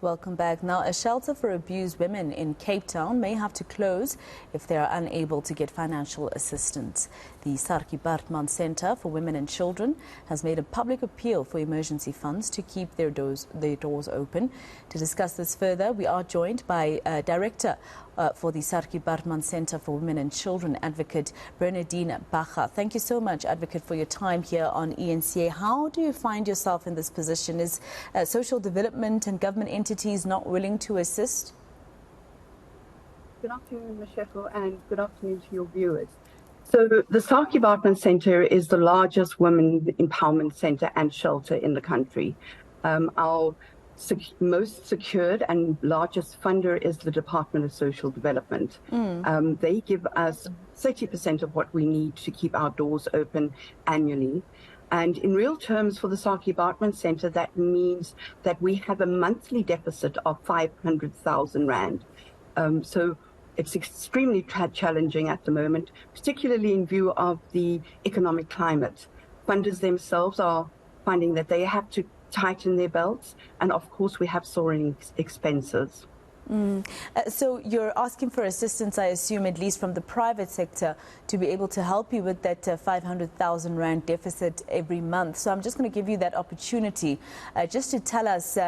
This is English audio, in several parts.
Welcome back. Now, a shelter for abused women in Cape Town may have to close if they are unable to get financial assistance. The Saartjie Baartman Centre for Women and Children has made a public appeal for emergency funds to keep their doors open. To discuss this further, we are joined by Director for the Saartjie Baartman Centre for Women and Children, Advocate Bernadine Bachar. Thank you so much, Advocate, for your time here on eNCA. How do you find yourself in this position? Is social development and government entities not willing to assist? Good afternoon, Michelle, and good afternoon to your viewers. So the Saartjie Baartman Centre is the largest women empowerment centre and shelter in the country. Our most secured and largest funder is the Department of Social Development. They give us 30% of what we need to keep our doors open annually. And in real terms for the Saartjie Baartman Centre, that means that we have a monthly deficit of 500,000 Rand. So it's extremely challenging at the moment, particularly in view of the economic climate. Funders themselves are finding that they have to tighten their belts, and of course we have soaring expenses. So you're asking for assistance, I assume, at least from the private sector, to be able to help you with that 500,000 Rand deficit every month. So I'm just going to give you that opportunity just to tell us,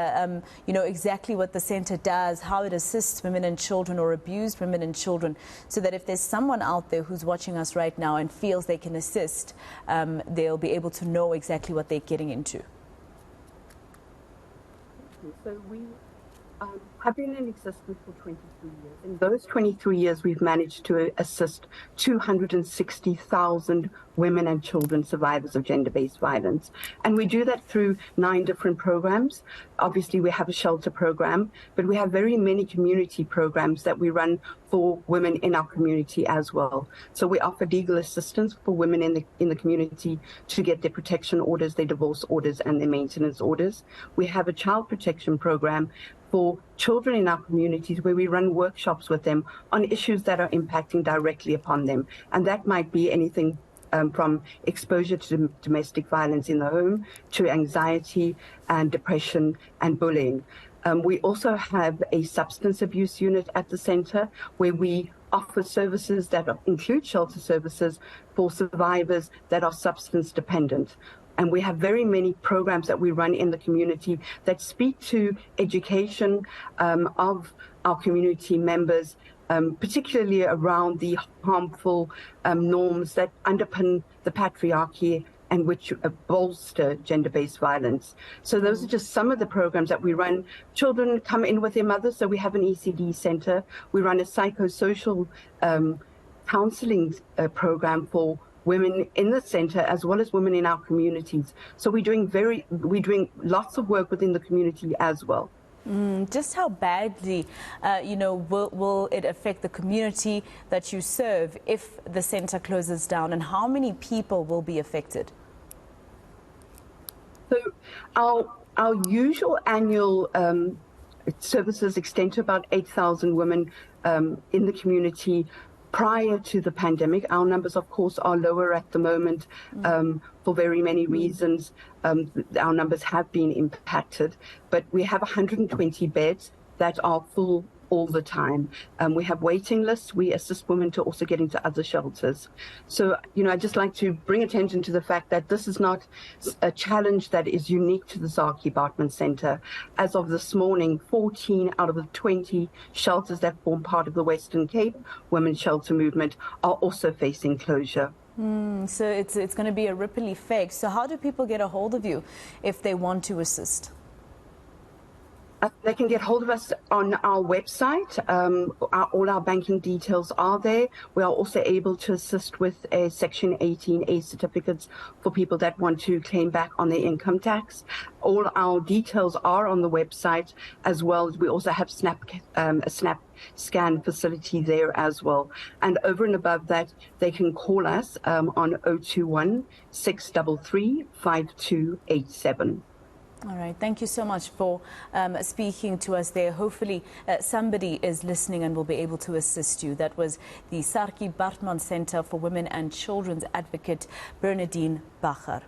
exactly what the centre does, how it assists women and children or abused women and children, so that if there's someone out there who's watching us right now and feels they can assist, they'll be able to know exactly what they're getting into. So we have been in existence for 23 years. In those 23 years, we've managed to assist 260,000 women and children survivors of gender-based violence. And we do that through 9 different programs. Obviously, we have a shelter program, but we have very many community programs that we run for women in our community as well. So we offer legal assistance for women in the community to get their protection orders, their divorce orders, and their maintenance orders. We have a child protection program for children in our communities where we run workshops with them on issues that are impacting directly upon them. And that might be anything from exposure to domestic violence in the home, to anxiety and depression and bullying. We also have a substance abuse unit at the centre where we offer services that include shelter services for survivors that are substance dependent. And we have very many programs that we run in the community that speak to education of our community members, particularly around the harmful norms that underpin the patriarchy and which bolster gender-based violence. So those are just some of the programs that we run. Children come in with their mothers, so we have an ECD centre. We run a psychosocial counselling program for women in the centre as well as women in our communities. So we're doing lots of work within the community as well. Just how badly, will it affect the community that you serve if the centre closes down, and how many people will be affected? So our usual annual services extend to about 8,000 women in the community. Prior to the pandemic, our numbers, of course, are lower at the moment for very many reasons. Our numbers have been impacted, but we have 120 beds that are full all the time. We have waiting lists. We assist women to also get into other shelters. So, I'd just like to bring attention to the fact that this is not a challenge that is unique to the Saartjie Baartman Centre. As of this morning, 14 out of the 20 shelters that form part of the Western Cape Women's Shelter Movement are also facing closure. So it's going to be a ripple effect. So how do people get a hold of you if they want to assist? They can get hold of us on our website. All our banking details are there. We are also able to assist with Section 18A certificates for people that want to claim back on their income tax. All our details are on the website, as well as we also have a snap scan facility there as well. And over and above that, they can call us on 021 633 5287. All right. Thank you so much for speaking to us there. Hopefully somebody is listening and will be able to assist you. That was the Saartjie Baartman Centre for Women and Children's Advocate, Bernadine Bachar.